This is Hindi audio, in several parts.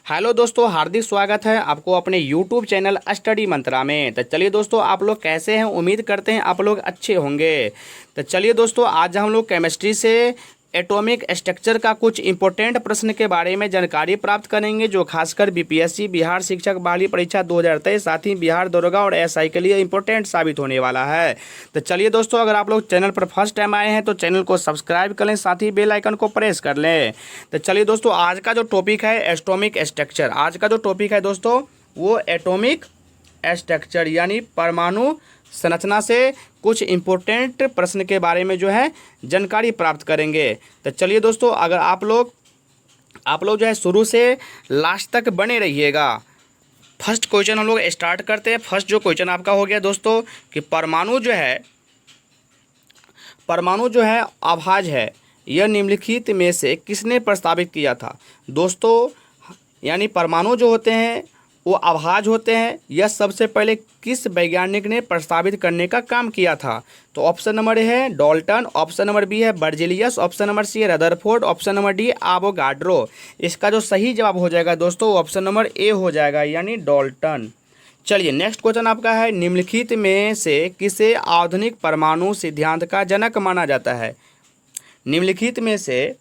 हेलो दोस्तों, हार्दिक स्वागत है आपको अपने यूट्यूब चैनल स्टडी मंत्रा में। तो चलिए दोस्तों, आप लोग कैसे हैं? उम्मीद करते हैं आप लोग अच्छे होंगे। तो चलिए दोस्तों, आज हम लोग केमिस्ट्री से एटॉमिक स्ट्रक्चर का कुछ इंपॉर्टेंट प्रश्न के बारे में जानकारी प्राप्त करेंगे, जो खासकर बीपीएससी बिहार शिक्षक बहाली परीक्षा 2023 साथ ही बिहार दरोगा और एसआई के लिए इंपॉर्टेंट साबित होने वाला है। तो चलिए दोस्तों, अगर आप लोग चैनल पर फर्स्ट टाइम आए हैं तो चैनल को सब्सक्राइब कर लें, साथ ही बेल आइकन को प्रेस कर लें। तो चलिए दोस्तों, आज का जो टॉपिक है एटॉमिक स्ट्रक्चर, आज का जो टॉपिक है दोस्तों वो एटॉमिक स्ट्रक्चर यानी परमाणु संरचना से कुछ इम्पोर्टेंट प्रश्न के बारे में जो है जानकारी प्राप्त करेंगे। तो चलिए दोस्तों, अगर आप लोग जो है शुरू से लास्ट तक बने रहिएगा। फर्स्ट क्वेश्चन हम लोग स्टार्ट करते हैं। फर्स्ट जो क्वेश्चन आपका हो गया दोस्तों कि परमाणु जो है अभाज्य है, यह निम्नलिखित में से किसने प्रस्तावित किया था? दोस्तों, यानी परमाणु जो होते हैं वो अभाज्य होते हैं, यह सबसे पहले किस वैज्ञानिक ने प्रस्तावित करने का काम किया था? तो ऑप्शन नंबर ए है डाल्टन, ऑप्शन नंबर बी है बर्जेलियस, ऑप्शन नंबर सी है Rutherford, option number D Avogadro. इसका जो सही जवाब हो जाएगा दोस्तों ऑप्शन नंबर ए हो जाएगा, यानी डाल्टन। चलिए नेक्स्ट क्वेश्चन आपका है, निम्नलिखित में से किसे आधुनिक परमाणु सिद्धांत का जनक माना जाता है? निम्नलिखित में से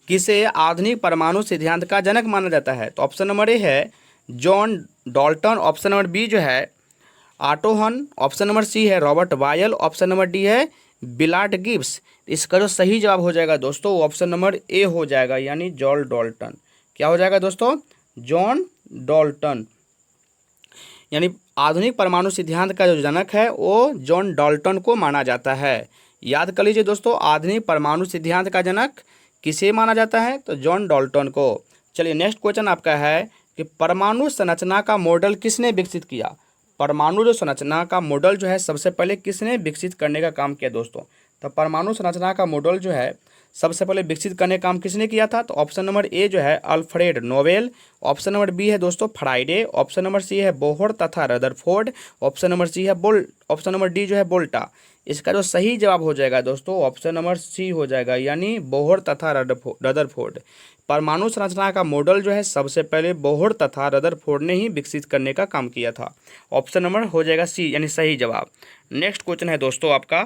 किसे आधुनिक परमाणु सिद्धांत का जनक माना जाता है? तो ऑप्शन नंबर ए है John Dalton, option number B जो है ऑटो हन, ऑप्शन नंबर सी है रॉबर्ट बायल, ऑप्शन नंबर डी है बिलार्ड गिब्स। इसका जो सही जवाब हो जाएगा दोस्तों ऑप्शन नंबर ए हो जाएगा, यानी जॉन डाल्टन। क्या हो जाएगा दोस्तों? John Dalton. यानी आधुनिक परमाणु सिद्धांत का जो जनक है वो जॉन डाल्टन को माना जाता है। याद कर लीजिए दोस्तों, आधुनिक परमाणु सिद्धांत का जनक किसे माना जाता है? तो जॉन डाल्टन को। चलिए नेक्स्ट क्वेश्चन आपका है कि परमाणु संरचना का मॉडल किसने विकसित किया? परमाणु जो संरचना का मॉडल जो है सबसे पहले किसने विकसित करने का काम किया दोस्तों? तो परमाणु संरचना का मॉडल जो है सबसे पहले विकसित करने का काम किसने किया था? तो ऑप्शन नंबर ए जो है Alfred Nobel, option number B है दोस्तों फ्राइडे, ऑप्शन नंबर सी है बोहर तथा रदरफोर्ड, ऑप्शन नंबर सी है ऑप्शन नंबर डी जो है बोल्टा। इसका जो सही जवाब हो जाएगा दोस्तों ऑप्शन नंबर सी हो जाएगा, यानी बोहर तथा रदरफोर्ड। परमाणु संरचना का मॉडल जो है सबसे पहले बोहर तथा रदरफोर्ड ने ही विकसित करने का काम किया था। ऑप्शन नंबर हो जाएगा सी, यानी सही जवाब। नेक्स्ट क्वेश्चन है दोस्तों आपका,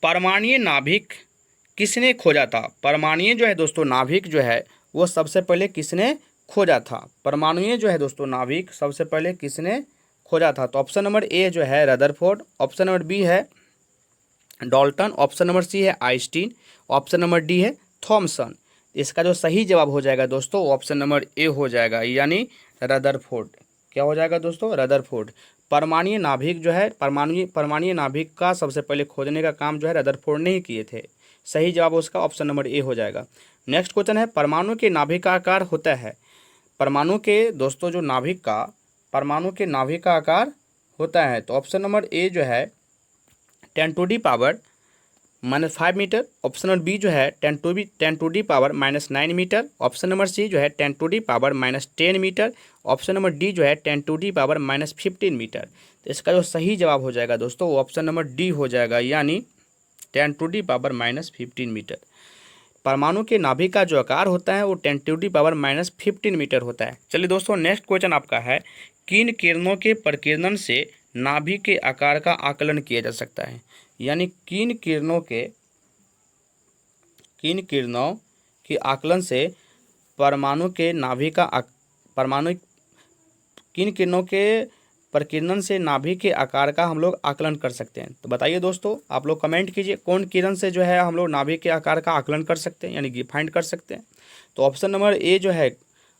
परमाणु नाभिक किसने खोजा था? परमाणु जो है दोस्तों नाभिक जो है वो सबसे पहले किसने खोजा था? परमाणु जो है दोस्तों नाभिक सबसे पहले किसने खोजा था? तो ऑप्शन नंबर ए जो है रदरफोर्ड, ऑप्शन नंबर बी है डाल्टन, ऑप्शन नंबर सी है आइंस्टीन, ऑप्शन नंबर डी है थॉमसन। इसका जो सही जवाब हो जाएगा दोस्तों ऑप्शन नंबर ए हो जाएगा, यानी रदरफोर्ड। क्या हो जाएगा दोस्तों? रदरफोर्ड। परमाणु नाभिक जो है परमाणु नाभिक का सबसे पहले खोजने का काम जो है रदरफोर्ड ने ही किए थे। सही जवाब उसका ऑप्शन नंबर ए हो जाएगा। नेक्स्ट क्वेश्चन है, परमाणु के नाभिक का आकार होता है? परमाणु के दोस्तों जो परमाणु के नाभिक का आकार होता है तो ऑप्शन नंबर ए जो है 10⁻⁻5 मीटर, ऑप्शन नंबर बी जो है 10⁻⁻9 मीटर, ऑप्शन नंबर सी जो है 10⁻⁻10 मीटर, ऑप्शन नंबर डी जो है 10⁻⁻15 मीटर। तो इसका जो सही जवाब हो जाएगा दोस्तों वो ऑप्शन नंबर डी हो जाएगा, यानी 10⁻⁻15 मीटर। परमाणु के नाभिक का जो आकार होता है वो 10⁻⁻15 मीटर होता है। चलिए दोस्तों नेक्स्ट क्वेश्चन आपका है, किन किरणों के प्रकीर्णन से नाभिक के आकार का आकलन किया जा सकता है? यानी किन किरणों के आकलन से परमाणु के नाभिक का किन किरणों के प्रकीर्णन से नाभिक के आकार का हम लोग आकलन कर सकते हैं? तो बताइए दोस्तों, आप लोग कमेंट कीजिए कौन किरण से जो है हम लोग नाभिक के आकार का आकलन कर सकते हैं, यानी फाइंड कर सकते हैं। तो ऑप्शन नंबर ए जो है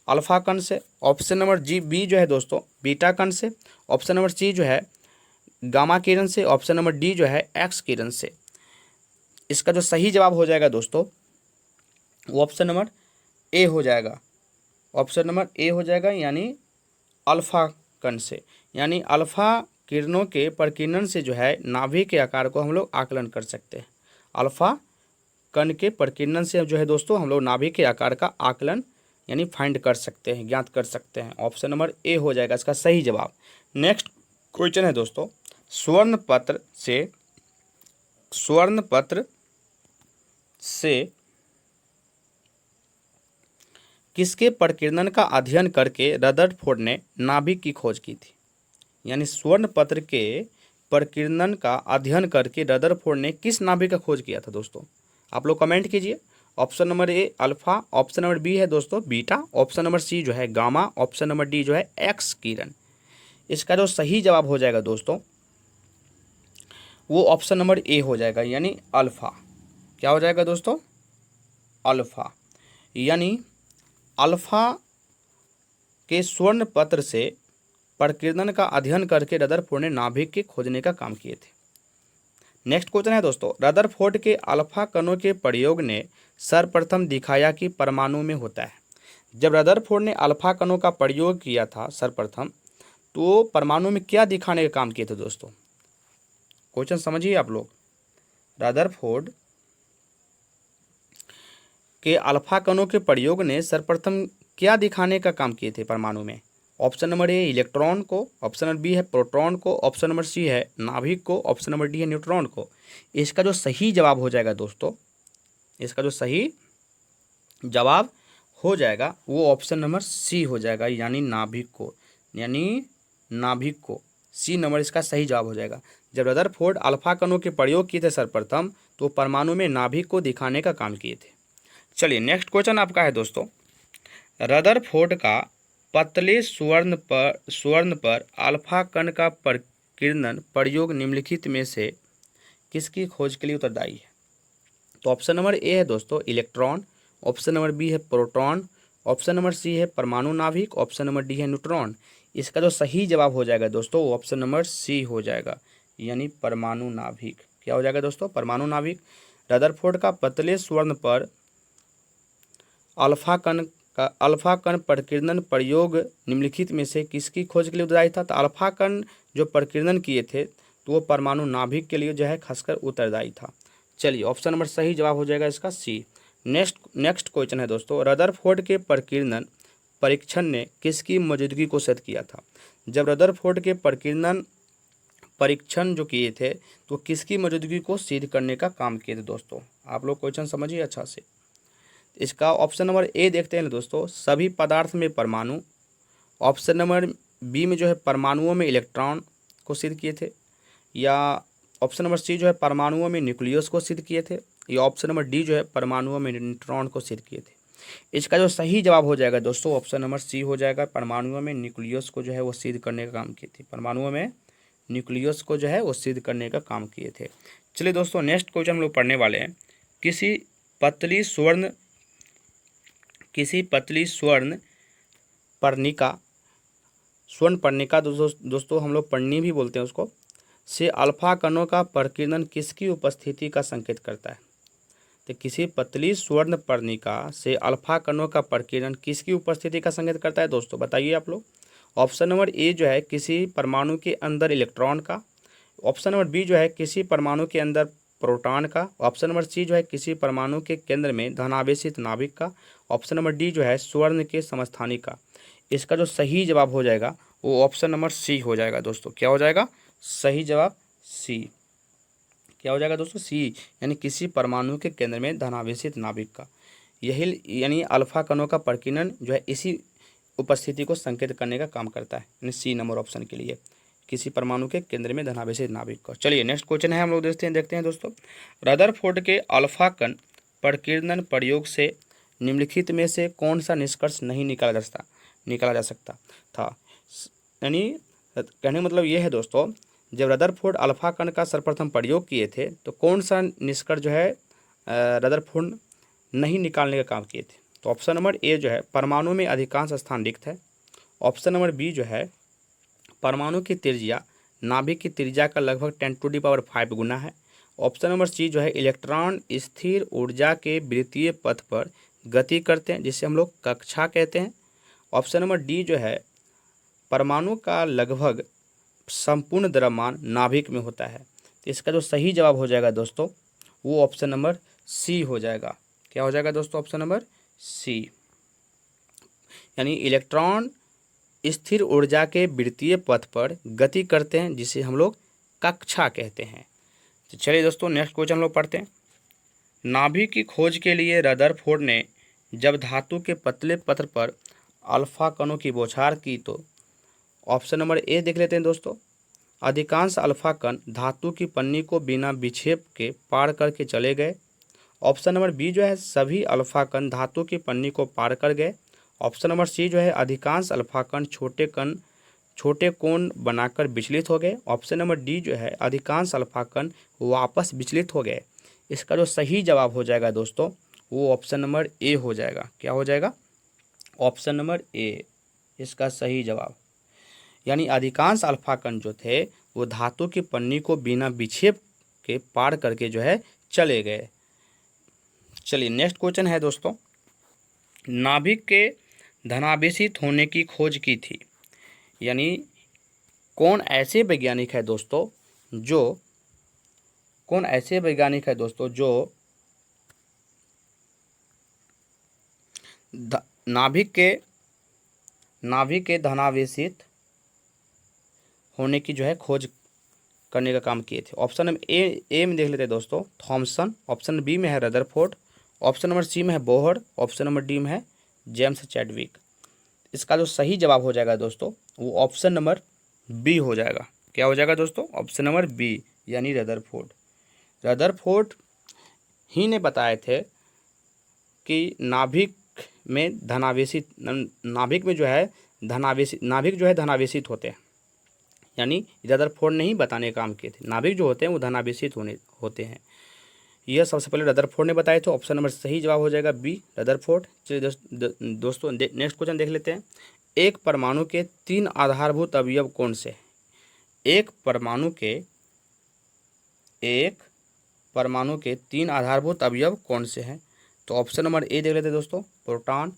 अल्फा कण से, ऑप्शन नंबर बी जो है दोस्तों बीटा कण से, ऑप्शन नंबर सी जो है गामा किरण से, ऑप्शन नंबर डी जो है एक्स किरण से। इसका जो सही जवाब हो जाएगा दोस्तों वो ऑप्शन नंबर ए हो जाएगा, ऑप्शन नंबर ए हो जाएगा, यानी अल्फा कण से। यानी अल्फा किरणों के प्रकीर्णन से जो है नाभिक के आकार को हम लोग आकलन कर सकते हैं। अल्फा कण के प्रकीर्णन से जो है दोस्तों हम लोग नाभिक के आकार का आकलन यानी फाइंड कर सकते हैं, ज्ञात कर सकते हैं। ऑप्शन नंबर ए हो जाएगा इसका सही जवाब। नेक्स्ट क्वेश्चन है दोस्तों, स्वर्ण पत्र से किसके प्रकीर्णन का अध्ययन करके रदरफोर्ड ने नाभिक की खोज की थी? यानी स्वर्ण पत्र के प्रकीर्णन का अध्ययन करके रदरफोर्ड ने किस नाभिक का खोज किया था दोस्तों? आप लोग कमेंट कीजिए। Option number A alpha, option number B है दोस्तों बीटा, ऑप्शन नंबर सी जो है गामा, ऑप्शन नंबर डी जो है एक्स किरण। इसका जो सही जवाब हो जाएगा दोस्तों वो ऑप्शन नंबर ए हो जाएगा, यानी अल्फा। क्या हो जाएगा दोस्तों? अल्फा। यानी अल्फा के स्वर्ण पत्र से प्रकीर्णन का अध्ययन करके रदरफोर्ड ने नाभिक के खोजने का काम किए थे। नेक्स्ट क्वेश्चन है दोस्तों, रदरफोर्ड के अल्फा कणों के प्रयोग ने सर्वप्रथम दिखाया कि परमाणु में होता है। जब रदरफोर्ड ने अल्फा कणों का प्रयोग किया था सर्वप्रथम, तो परमाणु में क्या दिखाने का काम किए थे दोस्तों? क्वेश्चन समझिए आप लोग। रदरफोर्ड के अल्फा कणों के प्रयोग ने सर्वप्रथम क्या दिखाने का काम किए थे परमाणु में? ऑप्शन नंबर ए इलेक्ट्रॉन को, ऑप्शन नंबर बी है प्रोटॉन को, ऑप्शन नंबर सी है नाभिक को, ऑप्शन नंबर डी है न्यूट्रॉन को। इसका जो सही जवाब हो जाएगा दोस्तों, इसका जो सही जवाब हो जाएगा वो ऑप्शन नंबर सी हो जाएगा, यानी नाभिक को। यानी नाभिक को सी नंबर इसका सही जवाब हो जाएगा। जब रदरफोर्ड अल्फा कणों के प्रयोग किए थे सर्वप्रथम, तो परमाणु में नाभिक को दिखाने का काम किए थे। चलिए नेक्स्ट क्वेश्चन आपका है दोस्तों, रदरफोर्ड का पतले स्वर्ण पर अल्फा कण का प्रकीर्णन प्रयोग निम्नलिखित में से किसकी खोज के लिए उत्तरदायी है? तो ऑप्शन नंबर ए है दोस्तों इलेक्ट्रॉन, ऑप्शन नंबर बी है प्रोटॉन, ऑप्शन नंबर सी है परमाणु नाभिक, ऑप्शन नंबर डी है न्यूट्रॉन। इसका जो सही जवाब हो जाएगा दोस्तों वो ऑप्शन नंबर सी हो जाएगा, यानी परमाणु नाभिक। क्या हो जाएगा दोस्तों? परमाणु नाभिक। रदरफोर्ड का पतले स्वर्ण पर अल्फा कण प्रकीर्णन प्रयोग निम्नलिखित में से किसकी खोज के लिए उत्तरदायी था? तो अल्फा कण जो प्रकीर्णन किए थे तो वो परमाणु नाभिक के लिए जो है खासकर उत्तरदायी था। चलिए ऑप्शन नंबर सही जवाब हो जाएगा इसका सी। नेक्स्ट क्वेश्चन है दोस्तों, रदरफोर्ड के प्रकीर्णन परीक्षण ने किसकी मौजूदगी को सिद्ध किया था? जब रदरफोर्ड के प्रकीर्णन परीक्षण जो किए थे तो किसकी मौजूदगी को सिद्ध करने का काम किए थे दोस्तों? आप लोग क्वेश्चन समझिए अच्छा से। इसका ऑप्शन नंबर ए देखते हैं दोस्तों, सभी पदार्थ में परमाणु, ऑप्शन नंबर बी में जो है परमाणुओं में इलेक्ट्रॉन को सिद्ध किए थे, या ऑप्शन नंबर सी जो है परमाणुओं में न्यूक्लियस को सिद्ध किए थे, या ऑप्शन नंबर डी जो है परमाणुओं में न्यूट्रॉन को सिद्ध किए थे। इसका जो सही जवाब हो जाएगा दोस्तों ऑप्शन नंबर सी हो जाएगा, परमाणुओं में न्यूक्लियस को जो है वो सिद्ध करने का काम किए थे। परमाणुओं में न्यूक्लियस को जो है वो सिद्ध करने का काम किए थे। चलिए दोस्तों नेक्स्ट क्वेश्चन हम लोग पढ़ने वाले हैं, किसी पतली स्वर्ण पर्णिका दोस्तों हम लोग पढ़नी भी बोलते हैं उसको, से अल्फा कणों का प्रकीर्णन किसकी उपस्थिति का संकेत करता है? तो किसी पतली स्वर्ण पर्णिका से अल्फा कणों का प्रकीर्णन किसकी उपस्थिति का संकेत करता है दोस्तों? बताइए आप लोग। ऑप्शन नंबर ए जो है किसी परमाणु के अंदर इलेक्ट्रॉन का, ऑप्शन नंबर बी जो है किसी परमाणु के अंदर प्रोटॉन का, ऑप्शन नंबर सी जो है किसी परमाणु के केंद्र में धनावेशित नाभिक का, ऑप्शन नंबर डी जो है स्वर्ण के समस्थानिक का। इसका जो सही जवाब हो जाएगा वो ऑप्शन नंबर सी हो जाएगा दोस्तों। क्या हो जाएगा? सही जवाब सी। क्या हो जाएगा दोस्तों? सी, यानी किसी परमाणु के केंद्र में धनावेशित नाभिक का। यही यानी अल्फा कणों का प्रकीर्णन जो है इसी उपस्थिति को संकेत करने का काम करता है, यानी सी नंबर ऑप्शन के लिए, किसी परमाणु के केंद्र में धनावेशित नाभिक का। चलिए नेक्स्ट क्वेश्चन है हम लोग देखते हैं दोस्तों, रदरफोर्ड के अल्फा कण प्रकीर्णन प्रयोग से निम्नलिखित में से कौन सा निष्कर्ष नहीं निकाला जा सकता था? यानी कहने का मतलब ये है दोस्तों, जब रदरफोर्ड अल्फा कण का सर्वप्रथम प्रयोग किए थे तो कौन सा निष्कर्ष जो है रदरफोर्ड नहीं निकालने का काम किए थे? तो ऑप्शन नंबर ए जो है परमाणु में अधिकांश स्थान रिक्त है, ऑप्शन नंबर बी जो है परमाणु की त्रिज्या नाभिक की त्रिज्या का लगभग 10⁵ गुना है, ऑप्शन नंबर सी जो है इलेक्ट्रॉन स्थिर ऊर्जा के वृत्तीय पथ पर गति करते हैं जिसे हम लोग कक्षा कहते हैं, ऑप्शन नंबर डी जो है परमाणु का लगभग संपूर्ण द्रव्यमान नाभिक में होता है। तो इसका जो सही जवाब हो जाएगा दोस्तों वो ऑप्शन नंबर सी हो जाएगा। क्या हो जाएगा दोस्तों? ऑप्शन नंबर सी, यानी इलेक्ट्रॉन स्थिर ऊर्जा के वृत्तीय पथ पर गति करते हैं जिसे हम लोग कक्षा कहते हैं। तो चलिए दोस्तों नेक्स्ट क्वेश्चन हम लोग पढ़ते हैं, नाभिक की खोज के लिए रदरफोर्ड ने जब धातु के पतले पत्र पर अल्फा कणों की बौछार की तो ऑप्शन नंबर ए देख लेते हैं दोस्तों, अधिकांश अल्फा कण धातु की पन्नी को बिना विक्षेप के पार करके चले गए। ऑप्शन नंबर बी जो है सभी अल्फा कण धातु की पन्नी को पार कर गए। ऑप्शन नंबर सी जो है अधिकांश अल्फा कण छोटे कोण बनाकर विचलित हो गए। ऑप्शन नंबर डी जो है अधिकांश अल्फा कण वापस विचलित हो गए। इसका जो सही जवाब हो जाएगा दोस्तों वो ऑप्शन नंबर ए हो जाएगा। क्या हो जाएगा? ऑप्शन नंबर ए इसका सही जवाब, यानी अधिकांश अल्फा कण जो थे वो धातु की पन्नी को बिना विक्षेप के पार करके जो है चले गए। चलिए नेक्स्ट क्वेश्चन है दोस्तों, नाभिक के धनावेशित होने की खोज की थी, यानी कौन ऐसे वैज्ञानिक है दोस्तों जो नाभिक के धनावेशित होने की जो है खोज करने का काम किए थे। ऑप्शन नंबर ए में देख लेते हैं दोस्तों, थॉमसन। ऑप्शन बी में है रदरफोर्ड। ऑप्शन नंबर सी में है बोहर। ऑप्शन नंबर डी में है जेम्स चैडविक। इसका जो सही जवाब हो जाएगा दोस्तों वो ऑप्शन नंबर बी हो जाएगा। क्या हो जाएगा दोस्तों? ऑप्शन नंबर बी, यानी रदरफोर्ड ही ने बताए थे कि नाभिक जो है धनावेशित होते हैं, यानी रदरफोर्ड ने ही बताने का काम किए थे। नाभिक जो होते हैं वो धनावेशित होते हैं, यह सबसे पहले रदरफोर्ड ने बताए थे। ऑप्शन नंबर सही जवाब हो जाएगा बी, रदरफोर्ड। चलिए दोस्तों नेक्स्ट क्वेश्चन देख लेते हैं, एक परमाणु के 3 आधारभूत अवयव कौन से हैं? एक परमाणु के 3 आधारभूत अवयव कौन से हैं? तो ऑप्शन नंबर ए देख लेते हैं दोस्तों, प्रोटॉन,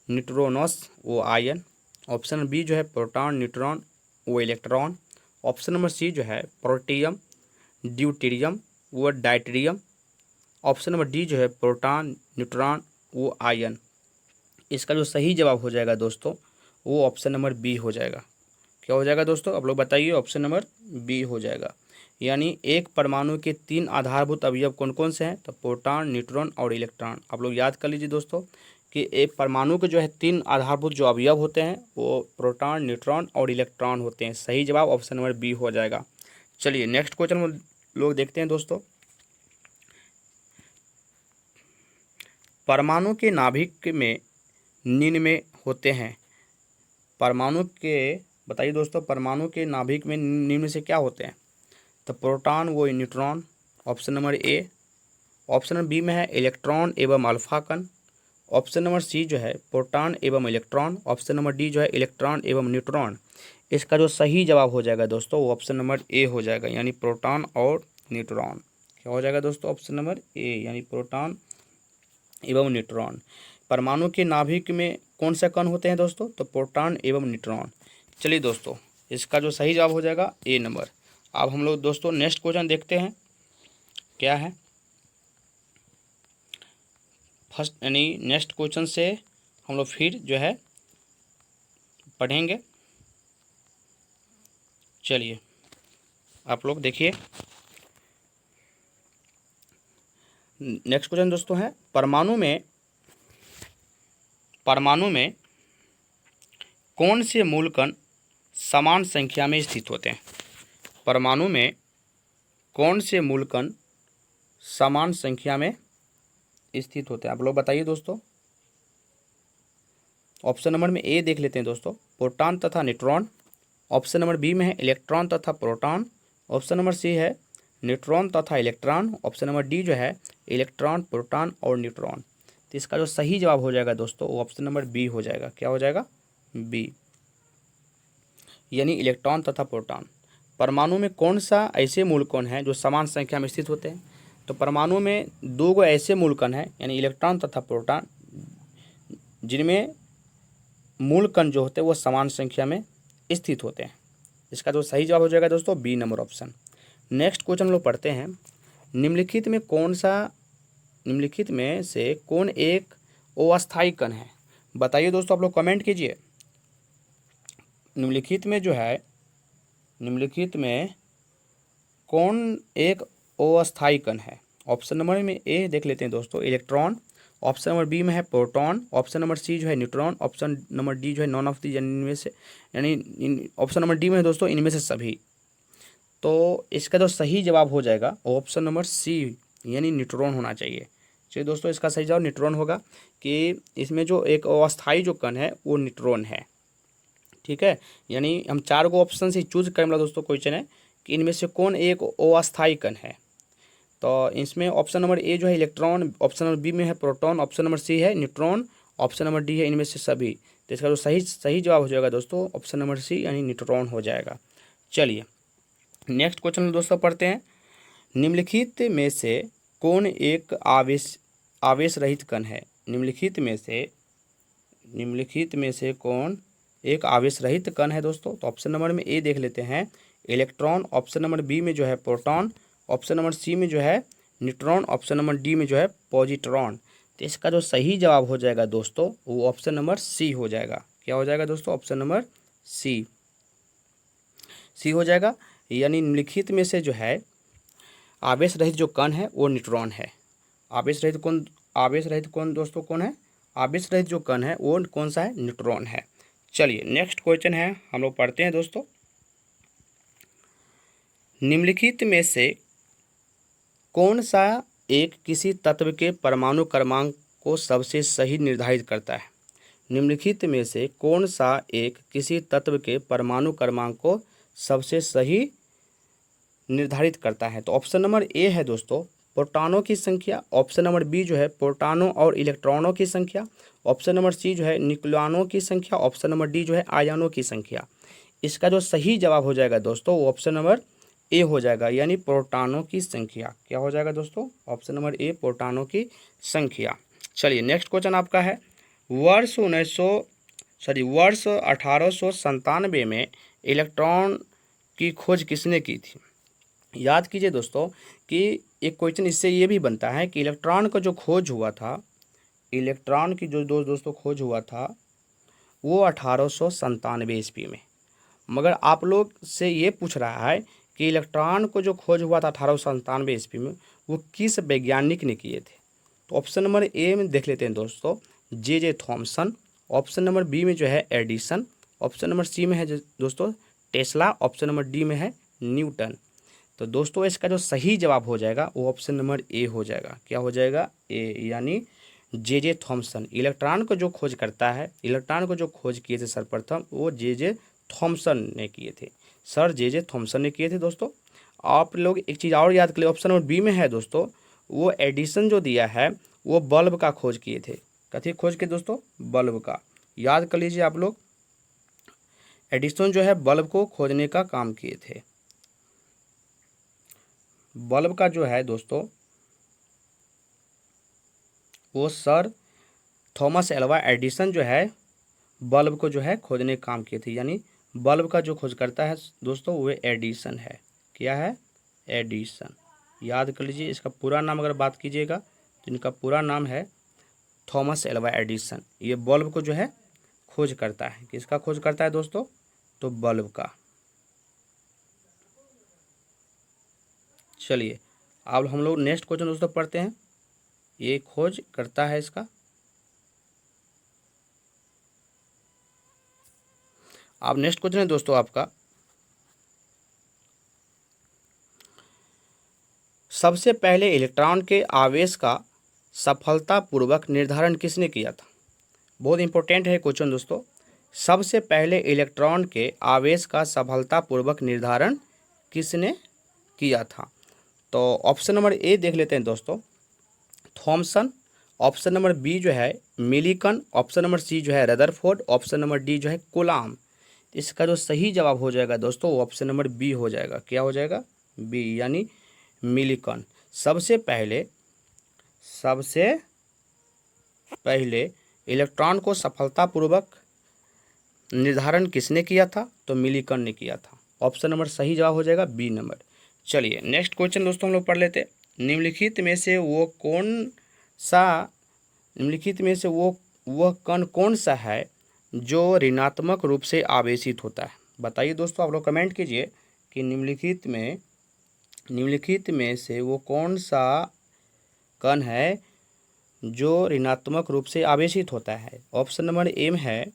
न्यूट्रॉनस वो आयन। ऑप्शन बी जो है प्रोटॉन, न्यूट्रॉन वो इलेक्ट्रॉन। ऑप्शन नंबर सी जो है प्रोटियम, ड्यूटेरियम वो डायटेरियम। ऑप्शन नंबर डी जो है प्रोटॉन, न्यूट्रॉन वो आयन। इसका जो सही जवाब हो जाएगा दोस्तों वो ऑप्शन नंबर बी हो जाएगा। क्या हो जाएगा दोस्तों? आप लोग बताइए। ऑप्शन नंबर बी हो जाएगा, यानी एक परमाणु के 3 आधारभूत अवयव कौन कौन से हैं? तो प्रोटॉन, न्यूट्रॉन और इलेक्ट्रॉन। आप लोग याद कर लीजिए दोस्तों कि एक परमाणु के जो है 3 आधारभूत जो अवयव होते हैं वो प्रोटॉन, न्यूट्रॉन और इलेक्ट्रॉन होते हैं। सही जवाब ऑप्शन नंबर बी हो जाएगा। चलिए नेक्स्ट क्वेश्चन लोग देखते हैं दोस्तों, परमाणु के नाभिक में निम्न में होते हैं। बताइए दोस्तों, परमाणु के नाभिक में निम्न से क्या होते हैं? तो प्रोटॉन वो neutron, option number A. Option number B में है इलेक्ट्रॉन एवं अल्फा कण। ऑप्शन नंबर सी जो है प्रोटॉन एवं इलेक्ट्रॉन। ऑप्शन नंबर डी जो है इलेक्ट्रॉन एवं न्यूट्रॉन। इसका जो सही जवाब हो जाएगा दोस्तों वो ऑप्शन नंबर ए हो जाएगा, यानी प्रोटॉन और न्यूट्रॉन। क्या हो जाएगा दोस्तों? ऑप्शन नंबर ए, यानी प्रोटॉन एवं न्यूट्रॉन। परमाणु के नाभिक में कौन से कण होते हैं दोस्तों? तो प्रोटॉन एवं न्यूट्रॉन। चलिए दोस्तों इसका जो सही जवाब हो जाएगा ए नंबर। अब हम लोग दोस्तों नेक्स्ट क्वेश्चन देखते हैं क्या है। फर्स्ट यानी नेक्स्ट क्वेश्चन से हम लोग फिर जो है पढ़ेंगे। चलिए आप लोग देखिए, नेक्स्ट क्वेश्चन दोस्तों है, परमाणु में कौन से मूल कण समान संख्या में स्थित होते हैं? परमाणु में कौन से मूल कण समान संख्या में स्थित होते हैं? आप लोग बताइए दोस्तों। ऑप्शन नंबर में ए देख लेते हैं दोस्तों, प्रोटॉन तथा न्यूट्रॉन। ऑप्शन नंबर बी में है इलेक्ट्रॉन तथा प्रोटॉन। ऑप्शन नंबर सी है न्यूट्रॉन तथा इलेक्ट्रॉन। ऑप्शन नंबर डी जो है इलेक्ट्रॉन, प्रोटॉन और न्यूट्रॉन। तो इसका जो सही जवाब हो जाएगा दोस्तों वो ऑप्शन नंबर बी हो जाएगा। क्या हो जाएगा? बी, यानी इलेक्ट्रॉन तथा प्रोटॉन। परमाणु में कौन सा ऐसे मूल कण हैं जो समान संख्या में स्थित होते हैं? तो परमाणु में 2 ऐसे मूल कण हैं, यानी इलेक्ट्रॉन तथा प्रोटॉन, जिनमें मूल कण जो होते हैं वो समान संख्या में स्थित होते हैं। इसका जो सही जवाब हो जाएगा दोस्तों B number option. Next question हम लोग पढ़ते हैं, निम्नलिखित में से कौन एक अस्थायी कण है? बताइए दोस्तों, आप लोग कमेंट कीजिए। निम्नलिखित में कौन एक अस्थायी कण है? ऑप्शन नंबर में ए देख लेते हैं दोस्तों, इलेक्ट्रॉन। ऑप्शन नंबर बी में है प्रोटॉन, ऑप्शन नंबर सी जो है न्यूट्रॉन, ऑप्शन नंबर डी जो है नॉन ऑफ दी इनमें से, यानी ऑप्शन नंबर डी में है दोस्तों इनमें से सभी। तो इसका जो सही जवाब हो जाएगा ऑप्शन नंबर सी यानी न्यूट्रॉन होना चाहिए। चलिए दोस्तों, इसका सही जवाब न्यूट्रॉन होगा कि इसमें जो एक अस्थायी जो कण है वो न्यूट्रॉन है। ठीक है, यानी हम 4 को ऑप्शन से चूज करें वाला दोस्तों क्वेश्चन है कि इनमें से कौन एक अस्थायी कण है। तो इसमें ऑप्शन नंबर ए जो है इलेक्ट्रॉन, ऑप्शन नंबर बी में है प्रोटॉन, ऑप्शन नंबर सी है न्यूट्रॉन, ऑप्शन नंबर डी है इनमें से सभी। तो इसका जो सही जवाब हो जाएगा दोस्तों ऑप्शन नंबर सी यानी न्यूट्रॉन हो जाएगा। चलिए नेक्स्ट क्वेश्चन दोस्तों पढ़ते हैं। निम्नलिखित में से कौन एक आवेश रहित कण है। निम्नलिखित में से कौन एक आवेश रहित कण है दोस्तों। तो ऑप्शन नंबर में ए देख लेते हैं इलेक्ट्रॉन, ऑप्शन नंबर बी में जो है प्रोटॉन, ऑप्शन नंबर सी में जो है न्यूट्रॉन, ऑप्शन नंबर डी में जो है पॉजिट्रॉन। तो इसका जो सही जवाब हो जाएगा दोस्तों वो ऑप्शन नंबर सी हो जाएगा। क्या हो जाएगा दोस्तों, ऑप्शन नंबर सी हो जाएगा। यानी निम्नलिखित में से जो है आवेश रहित जो कण है वो न्यूट्रॉन है। आवेश रहित कौन दोस्तों कौन है, आवेश रहित जो कण है वो कौन सा है, न्यूट्रॉन है। चलिए नेक्स्ट क्वेश्चन है, हम लोग पढ़ते हैं दोस्तों। निम्नलिखित में से कौन सा एक किसी तत्व के परमाणु क्रमांक को सबसे सही निर्धारित करता है। निम्नलिखित में से कौन सा एक किसी तत्व के परमाणु क्रमांक को सबसे सही निर्धारित करता है। तो ऑप्शन नंबर ए है दोस्तों प्रोटॉनों की संख्या, ऑप्शन नंबर बी जो है प्रोटॉनों और इलेक्ट्रॉनों की संख्या, ऑप्शन नंबर सी जो है न्यूक्लियनों की संख्या, ऑप्शन नंबर डी जो है आयनों की संख्या। इसका जो सही जवाब हो जाएगा दोस्तों वो ऑप्शन नंबर ए हो जाएगा यानी प्रोटॉनों की संख्या। क्या हो जाएगा दोस्तों, ऑप्शन नंबर ए प्रोटॉनों की संख्या। चलिए नेक्स्ट क्वेश्चन आपका है, वर्ष 1897 में इलेक्ट्रॉन की खोज किसने की थी। याद कीजिए दोस्तों कि एक क्वेश्चन इससे ये भी बनता है कि इलेक्ट्रॉन का जो खोज हुआ था, इलेक्ट्रॉन की जो दोस्तों खोज हुआ था वो 1897 ईस्वी में। मगर आप लोग से ये पूछ रहा है कि इलेक्ट्रॉन को जो खोज हुआ था 1897 ईस्वी में वो किस वैज्ञानिक ने किए थे। तो ऑप्शन नंबर ए में देख लेते हैं दोस्तों J Thomson, option number B में जो है एडिसन, ऑप्शन नंबर सी में है दोस्तों टेस्ला, ऑप्शन नंबर डी में है न्यूटन। तो दोस्तों इसका जो सही जवाब हो जाएगा वो ऑप्शन नंबर ए हो जाएगा। क्या हो जाएगा, ए यानी जे थॉमसन। इलेक्ट्रॉन को जो खोज करता है, इलेक्ट्रॉन को जो खोज किए थे सर्वप्रथम वो जे थॉमसन ने किए थे, सर जे थॉमसन ने किए थे दोस्तों। आप लोग एक चीज़ और याद कर लिए, ऑप्शन नंबर बी में है दोस्तों वो एडिसन जो दिया है वो बल्ब का खोज किए थे। कथी खोज के दोस्तों, बल्ब का। याद कर लीजिए आप लोग, एडिसन जो है बल्ब को खोजने का काम किए थे। बल्ब का जो है दोस्तों वो सर थॉमस एल्वा एडिसन जो है बल्ब को जो है खोजने का काम किए थे। यानी बल्ब का जो खोज करता है दोस्तों वो एडिसन है। क्या है, एडिसन। याद कर लीजिए, इसका पूरा नाम अगर बात कीजिएगा तो इनका पूरा नाम है थॉमस एल्वा एडिसन। ये बल्ब को जो है खोज करता है, किसका खोज करता है दोस्तों, तो बल्ब का। चलिए अब हम लोग नेक्स्ट क्वेश्चन दोस्तों पढ़ते हैं, ये खोज करता है इसका। अब नेक्स्ट क्वेश्चन है दोस्तों आपका, सबसे पहले इलेक्ट्रॉन के आवेश का सफलतापूर्वक निर्धारण किसने किया था। बहुत इंपॉर्टेंट है क्वेश्चन दोस्तों। सबसे पहले इलेक्ट्रॉन के आवेश का सफलतापूर्वक निर्धारण किसने किया था। तो ऑप्शन नंबर ए देख लेते हैं दोस्तों थॉमसन, ऑप्शन नंबर बी जो है मिलिकन, ऑप्शन नंबर सी जो है रदरफोर्ड, ऑप्शन नंबर डी जो है कूलाम। इसका जो सही जवाब हो जाएगा दोस्तों वो ऑप्शन नंबर बी हो जाएगा। क्या हो जाएगा, बी यानी मिलिकन। सबसे पहले इलेक्ट्रॉन को सफलतापूर्वक निर्धारण किसने किया था, तो मिलिकन ने किया था। ऑप्शन नंबर सही जवाब हो जाएगा बी नंबर। चलिए नेक्स्ट क्वेश्चन दोस्तों हम लोग पढ़ लेते हैं, निम्नलिखित में से वह कण कौन सा है जो ऋणात्मक रूप से आवेशित होता है। बताइए दोस्तों, आप लोग कमेंट कीजिए कि निम्नलिखित में से वो कौन सा कण है जो ऋणात्मक रूप से आवेशित होता है। ऑप्शन नंबर ए में है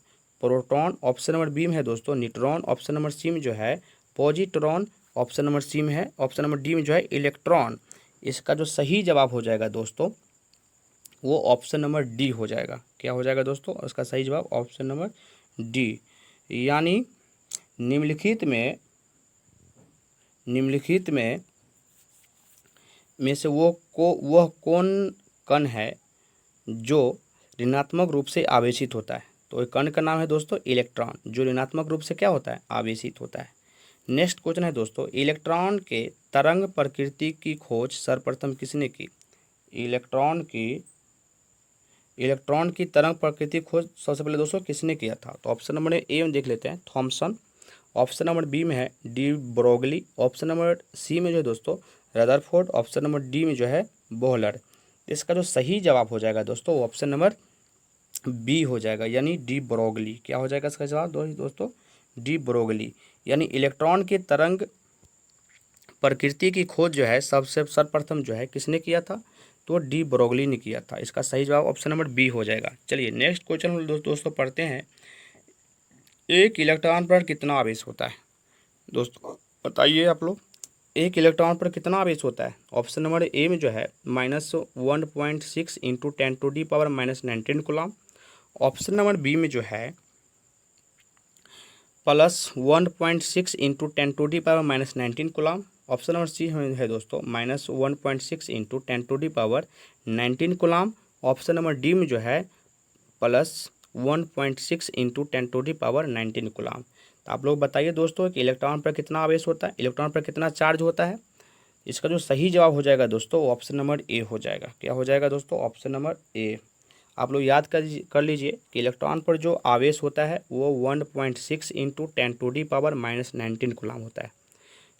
प्रोटॉन, ऑप्शन नंबर बी में है दोस्तों न्यूट्रॉन, ऑप्शन नंबर सी में जो है पॉजिट्रॉन, ऑप्शन नंबर सी में है, ऑप्शन नंबर डी में जो है इलेक्ट्रॉन। इसका जो सही जवाब हो जाएगा दोस्तों वो ऑप्शन नंबर डी हो जाएगा। क्या हो जाएगा दोस्तों? उसका सही जवाब ऑप्शन नंबर डी। यानी निम्नलिखित में से वह कौन कण है जो ऋणात्मक रूप से आवेशित होता है? तो कण का नाम है दोस्तों इलेक्ट्रॉन, जो ऋणात्मक रूप से क्या होता है? आवेशित होता है। नेक्स्ट क्वेश्चन है दोस्तों, इलेक्ट्रॉन के तरंग प्रकृति की खोज सर्वप्रथम किसने की? इलेक्ट्रॉन की तरंग प्रकृति खोज सबसे पहले दोस्तों किसने किया था? तो ऑप्शन नंबर ए में देख लेते हैं थॉमसन, ऑप्शन नंबर बी में है de Broglie, option number C में जो है दोस्तों रदरफोर्ड, ऑप्शन नंबर डी में जो है बोहलर। इसका जो सही जवाब हो जाएगा दोस्तों ऑप्शन नंबर बी हो जाएगा, यानी डी ब्रोगली। क्या हो जाएगा इसका जवाब दोस्तों? De Broglie. यानी इलेक्ट्रॉन की तरंग प्रकृति की खोज जो है सबसे सर्वप्रथम जो है किसने किया था? तो डी ब्रोगली ने किया था। इसका सही जवाब ऑप्शन नंबर बी हो जाएगा। चलिए नेक्स्ट क्वेश्चन हम दोस्तों पढ़ते हैं, एक इलेक्ट्रॉन पर कितना आवेश होता है? दोस्तों बताइए आप लोग, एक इलेक्ट्रॉन पर कितना आवेश होता है? ऑप्शन नंबर ए में जो है -1.6 into 10⁻⁻19 coulomb, option number B में जो है +1.6 into 10⁻⁻19 coulomb, option number C है दोस्तों -1.6 into 10⁻19 coulomb, option number D में जो है +1.6 इंटू 10⁻19 कूलम। तो आप लोग बताइए दोस्तों कि इलेक्ट्रॉन पर कितना आवेश होता है, इलेक्ट्रॉन पर कितना चार्ज होता है? इसका जो सही जवाब हो जाएगा दोस्तों ऑप्शन नंबर ए हो जाएगा। क्या हो जाएगा दोस्तों? ऑप्शन नंबर ए। आप लोग याद कर लीजिए कि इलेक्ट्रॉन पर जो आवेश होता है वो 1.6 इंटू 10⁻⁻19 कूलम होता है।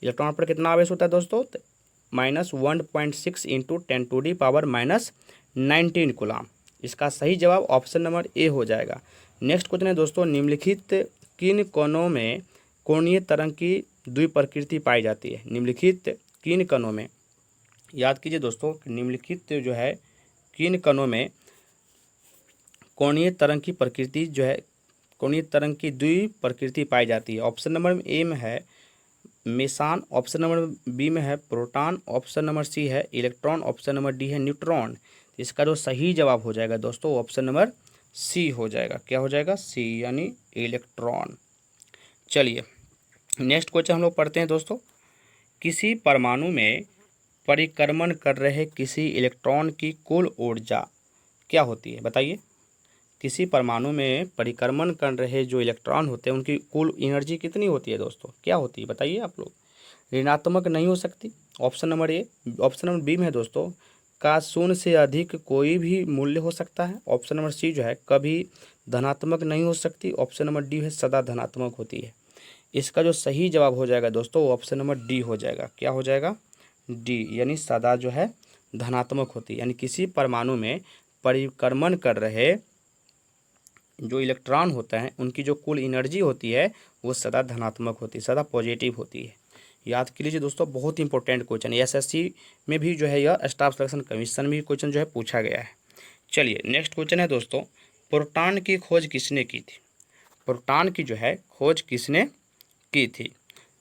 इलेक्ट्रॉन पर कितना आवेश होता है दोस्तों? -1.6 इंटू 10⁻⁻19 कूलम। इसका सही जवाब ऑप्शन नंबर ए हो जाएगा। नेक्स्ट क्वेश्चन है दोस्तों, निम्नलिखित किन कणों में कोणीय तरंग की द्विप्रकृति पाई जाती है? निम्नलिखित किन कणों में, याद कीजिए दोस्तों, निम्नलिखित जो है किन कणों में कोणीय तरंग की प्रकृति जो है कोणीय तरंग की द्विप्रकृति पाई जाती है? ऑप्शन नंबर ए में है मेसान, ऑप्शन नंबर बी में है प्रोटॉन, ऑप्शन नंबर सी है इलेक्ट्रॉन, ऑप्शन नंबर डी है न्यूट्रॉन। इसका जो सही जवाब हो जाएगा दोस्तों ऑप्शन नंबर सी हो जाएगा। क्या हो जाएगा? सी, यानी इलेक्ट्रॉन। चलिए नेक्स्ट क्वेश्चन हम लोग पढ़ते हैं दोस्तों, किसी परमाणु में परिक्रमण कर रहे किसी इलेक्ट्रॉन की कुल ऊर्जा क्या होती है? बताइए। किसी परमाणु में परिक्रमण कर रहे जो इलेक्ट्रॉन होते हैं उनकी कुल एनर्जी कितनी होती है दोस्तों? क्या होती है बताइए आप लोग। ऋणात्मक नहीं हो सकती, option number A, option number B में है दोस्तों का 0 से अधिक कोई भी मूल्य हो सकता है, ऑप्शन नंबर सी जो है कभी धनात्मक नहीं हो सकती, ऑप्शन नंबर डी है सदा धनात्मक होती है। इसका जो सही जवाब हो जाएगा दोस्तों ऑप्शन नंबर डी हो जाएगा। क्या हो जाएगा? डी, यानी सदा जो है धनात्मक होती है। यानी किसी परमाणु में परिक्रमण कर रहे जो इलेक्ट्रॉन होता है उनकी जो कुल एनर्जी होती है वो सदा धनात्मक होती है, सदा पॉजिटिव होती है। याद कर लीजिए दोस्तों, बहुत इंपॉर्टेंट क्वेश्चन, एसएससी में भी जो है यह स्टाफ सिलेक्शन कमीशन में भी क्वेश्चन जो है पूछा गया है। चलिए नेक्स्ट क्वेश्चन है दोस्तों, प्रोटॉन की खोज किसने की थी? प्रोटॉन की जो है खोज किसने की थी?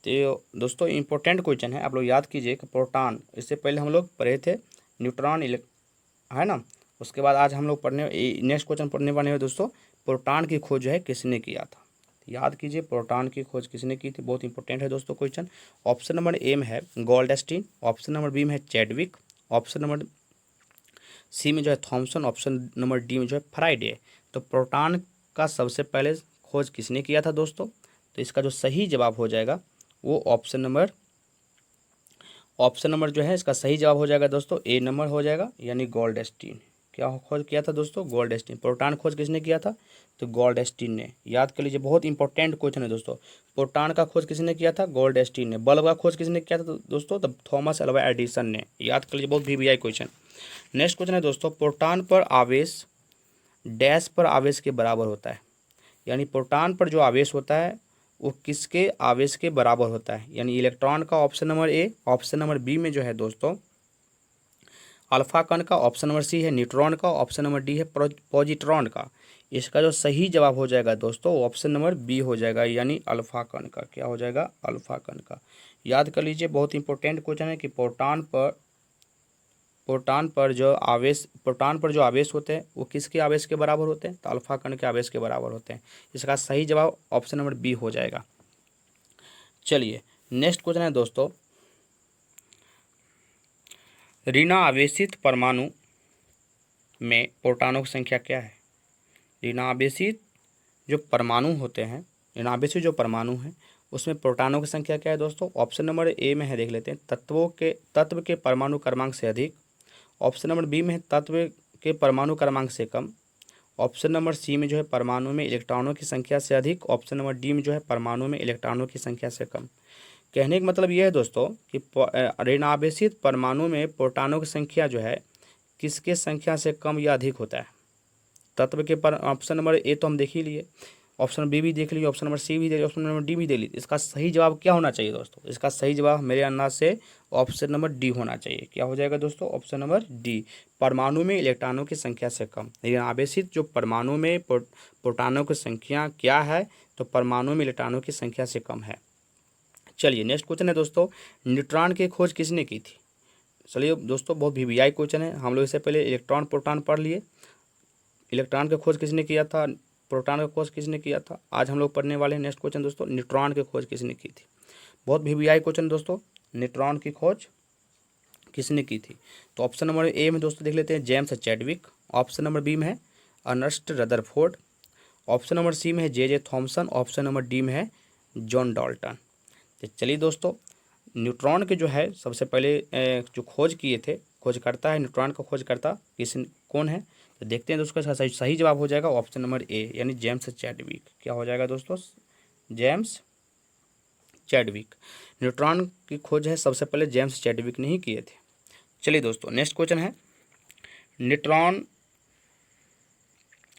तो दोस्तों इंपॉर्टेंट क्वेश्चन है, आप लोग याद कीजिए कि प्रोटॉन, इससे पहले हम लोग पढ़े थे न्यूट्रॉन है ना, उसके बाद आज हम लोग नेक्स्ट क्वेश्चन पढ़ने वाले हैं दोस्तों, प्रोटॉन की खोज जो है किसने किया था? याद कीजिए प्रोटॉन की खोज किसने की थी, बहुत इंपॉर्टेंट है दोस्तों क्वेश्चन। ऑप्शन नंबर ए में है गोल्डस्टीन, ऑप्शन नंबर बी में है चैडविक, ऑप्शन नंबर सी में जो है थॉमसन, ऑप्शन नंबर डी में जो है फ्राइडे। तो प्रोटॉन का सबसे पहले खोज किसने किया था दोस्तों? तो इसका जो सही जवाब हो जाएगा वो ऑप्शन नंबर जो है इसका सही जवाब हो जाएगा दोस्तों ए नंबर हो जाएगा, यानी गोल्डस्टीन। क्या खोज किया था दोस्तों? गोल्डस्टीन। प्रोटॉन खोज किसने किया था? तो गोल्डस्टीन ने। याद कर लीजिए, बहुत इंपॉर्टेंट क्वेश्चन है दोस्तों। प्रोटॉन का खोज किसने किया था? गोल्डस्टीन ने। बल्ब का खोज किसने किया था दोस्तों? तो थॉमस अल्वा एडिसन ने। याद कर लीजिए, बहुत VVI क्वेश्चन। नेक्स्ट क्वेश्चन है दोस्तों, प्रोटॉन पर आवेश डैश पर आवेश के बराबर होता है, यानी प्रोटॉन पर जो आवेश होता है वो किसके आवेश के बराबर होता है? यानी इलेक्ट्रॉन का option number A, option number B में जो है दोस्तों अल्फा कण का, ऑप्शन नंबर सी है न्यूट्रॉन का, ऑप्शन नंबर डी है पॉजिट्रॉन का। इसका जो सही जवाब हो जाएगा दोस्तों ऑप्शन नंबर बी हो जाएगा, यानी अल्फा कण का। क्या हो जाएगा? अल्फा कण का। याद कर लीजिए, बहुत इंपॉर्टेंट क्वेश्चन है कि प्रोटॉन पर जो आवेश होते हैं वो किसके आवेश के बराबर होते हैं? तो अल्फा कण के आवेश के बराबर होते हैं। इसका सही जवाब ऑप्शन नंबर बी हो जाएगा। चलिए नेक्स्ट क्वेश्चन है दोस्तों, ऋण आवेशित परमाणु में प्रोटॉनों की संख्या क्या है? ऋण आवेशित जो परमाणु होते हैं, ऋण आवेशित जो परमाणु हैं उसमें प्रोटॉनों की संख्या क्या है दोस्तों? ऑप्शन नंबर ए में है, देख लेते हैं, तत्व के परमाणु क्रमांक से अधिक। ऑप्शन नंबर बी में है तत्व के परमाणु क्रमांक से कम। ऑप्शन नंबर सी में जो है परमाणु में इलेक्ट्रॉनों की संख्या से अधिक। ऑप्शन नंबर डी में जो है परमाणु में इलेक्ट्रॉनों की संख्या से कम। कहने का मतलब ये है दोस्तों कि ऋण आवेशित परमाणु में प्रोटॉनों की संख्या जो है किसके संख्या से कम या अधिक होता है? तत्व के पर ऑप्शन नंबर ए तो हम देख ही लिए, ऑप्शन बी भी देख लीजिए, ऑप्शन नंबर सी भी दे लीजिए, ऑप्शन नंबर डी भी दे लीजिए। इसका सही जवाब क्या होना चाहिए दोस्तों? इसका सही जवाब मेरे अंदाज से ऑप्शन नंबर डी होना चाहिए। क्या हो जाएगा दोस्तों? ऑप्शन नंबर डी, परमाणु में इलेक्ट्रॉनों की संख्या से कम। लेकिन आवेशित जो परमाणु में प्रोटॉनों की संख्या क्या है? तो परमाणु में इलेक्ट्रॉनों की संख्या से कम है। चलिए नेक्स्ट क्वेश्चन है दोस्तों, न्यूट्रॉन की खोज किसने की थी? चलिए दोस्तों, बहुत वीवीआई क्वेश्चन है। हम लोग इससे पहले इलेक्ट्रॉन प्रोटॉन पढ़ लिए। इलेक्ट्रॉन की खोज किसने किया था, प्रोटॉन की खोज किसने किया था? आज हम लोग पढ़ने वाले हैं नेक्स्ट क्वेश्चन दोस्तों, न्यूट्रॉन की खोज किसने की थी? बहुत वीवीआई क्वेश्चन दोस्तों, न्यूट्रॉन की खोज किसने की थी? तो ऑप्शन नंबर ए में दोस्तों देख लेते हैं, James Chadwick. Option number B में है Ernest Rutherford. Option number C में है J Thomson. Option number D में है जॉन डाल्टन। तो चलिए दोस्तों, न्यूट्रॉन के जो है सबसे पहले जो खोज किए थे, खोजकर्ता है न्यूट्रॉन का खोजकर्ता कौन है? तो देखते हैं दोस्तों, इसका सही जवाब हो जाएगा ऑप्शन नंबर ए, यानी जेम्स चैडविक। क्या हो जाएगा दोस्तों? James Chadwick. न्यूट्रॉन की खोज है सबसे पहले जेम्स चैडविक ने ही किए थे। चलिए दोस्तों नेक्स्ट क्वेश्चन है,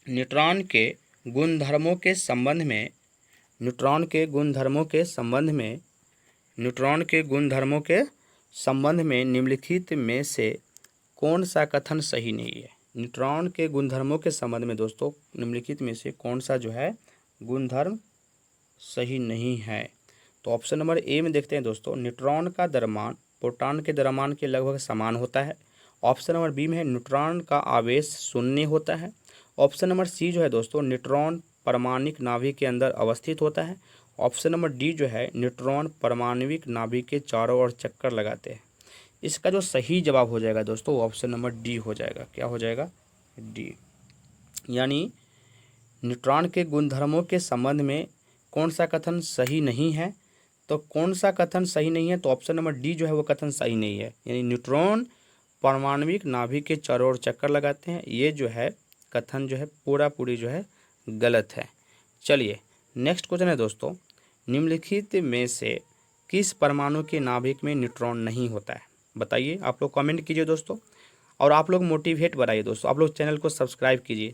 न्यूट्रॉन के गुणधर्मों के संबंध में न्यूट्रॉन के गुणधर्मों के संबंध में निम्नलिखित में से कौन सा कथन सही नहीं है? न्यूट्रॉन के गुणधर्मों के संबंध में दोस्तों निम्नलिखित में से कौन सा जो है गुणधर्म सही नहीं है? तो ऑप्शन नंबर ए में देखते हैं दोस्तों, न्यूट्रॉन का द्रव्यमान प्रोटॉन के द्रव्यमान के लगभग समान होता है। ऑप्शन नंबर बी में है न्यूट्रॉन का आवेश शून्य होता है। ऑप्शन नंबर सी जो है दोस्तों, न्यूट्रॉन परमाणविक नाभिक के अंदर अवस्थित होता है। ऑप्शन नंबर डी जो है, न्यूट्रॉन परमाणविक नाभिक के चारों ओर चक्कर लगाते हैं। इसका जो सही जवाब हो जाएगा दोस्तों ऑप्शन नंबर डी हो जाएगा। क्या हो जाएगा? डी, यानी न्यूट्रॉन के गुणधर्मों के संबंध में कौन सा कथन सही नहीं है? तो कौन सा कथन सही नहीं है? तो ऑप्शन नंबर डी जो है वो कथन सही नहीं है, यानी न्यूट्रॉन परमाणविक नाभिक के चारों ओर चक्कर लगाते हैं, ये जो है कथन जो है पूरी जो है गलत है। चलिए नेक्स्ट क्वेश्चन है दोस्तों, निम्नलिखित में से किस परमाणु के नाभिक में न्यूट्रॉन नहीं होता है? बताइए, आप लोग कमेंट कीजिए दोस्तों, और आप लोग मोटिवेट बनाइए दोस्तों। आप लोग चैनल को सब्सक्राइब कीजिए।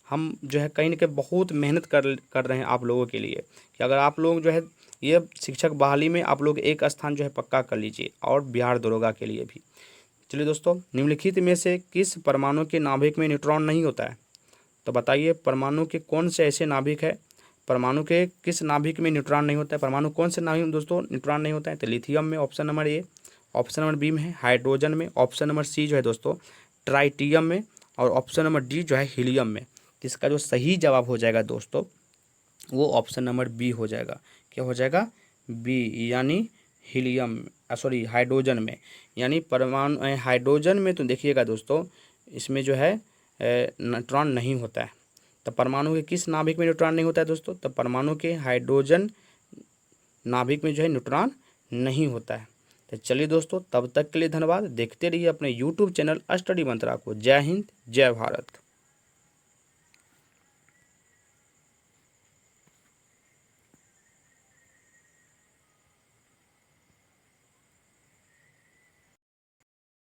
हम जो है कहीं ना कहीं बहुत मेहनत कर रहे हैं आप लोगों के लिए, कि अगर आप लोग जो है ये शिक्षक बहाली में आप लोग एक स्थान जो है पक्का कर लीजिए, और बिहार दरोगा के लिए भी। चलिए दोस्तों, निम्नलिखित में से किस परमाणु के नाभिक में न्यूट्रॉन नहीं होता है? तो बताइए, परमाणु के कौन से ऐसे नाभिक है, परमाणु के किस नाभिक में न्यूट्रॉन नहीं होता है? परमाणु कौन से नाभिक में दोस्तों न्यूट्रॉन नहीं होता है? तो लिथियम में option number A, option number B में है हाइड्रोजन में, ऑप्शन नंबर सी जो है दोस्तों ट्राइटियम में, और ऑप्शन नंबर डी जो है हीलियम में। इसका जो सही जवाब हो जाएगा दोस्तों वो ऑप्शन नंबर बी हो जाएगा। क्या हो जाएगा? बी, यानी हीलियम, सॉरी हाइड्रोजन में। यानी परमाणु हाइड्रोजन में तो देखिएगा दोस्तों इसमें जो है न्यूट्रॉन नहीं होता है। तो परमाणु के किस नाभिक में न्यूट्रॉन नहीं होता है दोस्तों? तो परमाणु के हाइड्रोजन नाभिक में जो है न्यूट्रॉन नहीं होता है। तो चलिए दोस्तों, तब तक के लिए धन्यवाद। देखते रहिए अपने यूट्यूब चैनल स्टडी मंत्रा को। जय हिंद, जय भारत।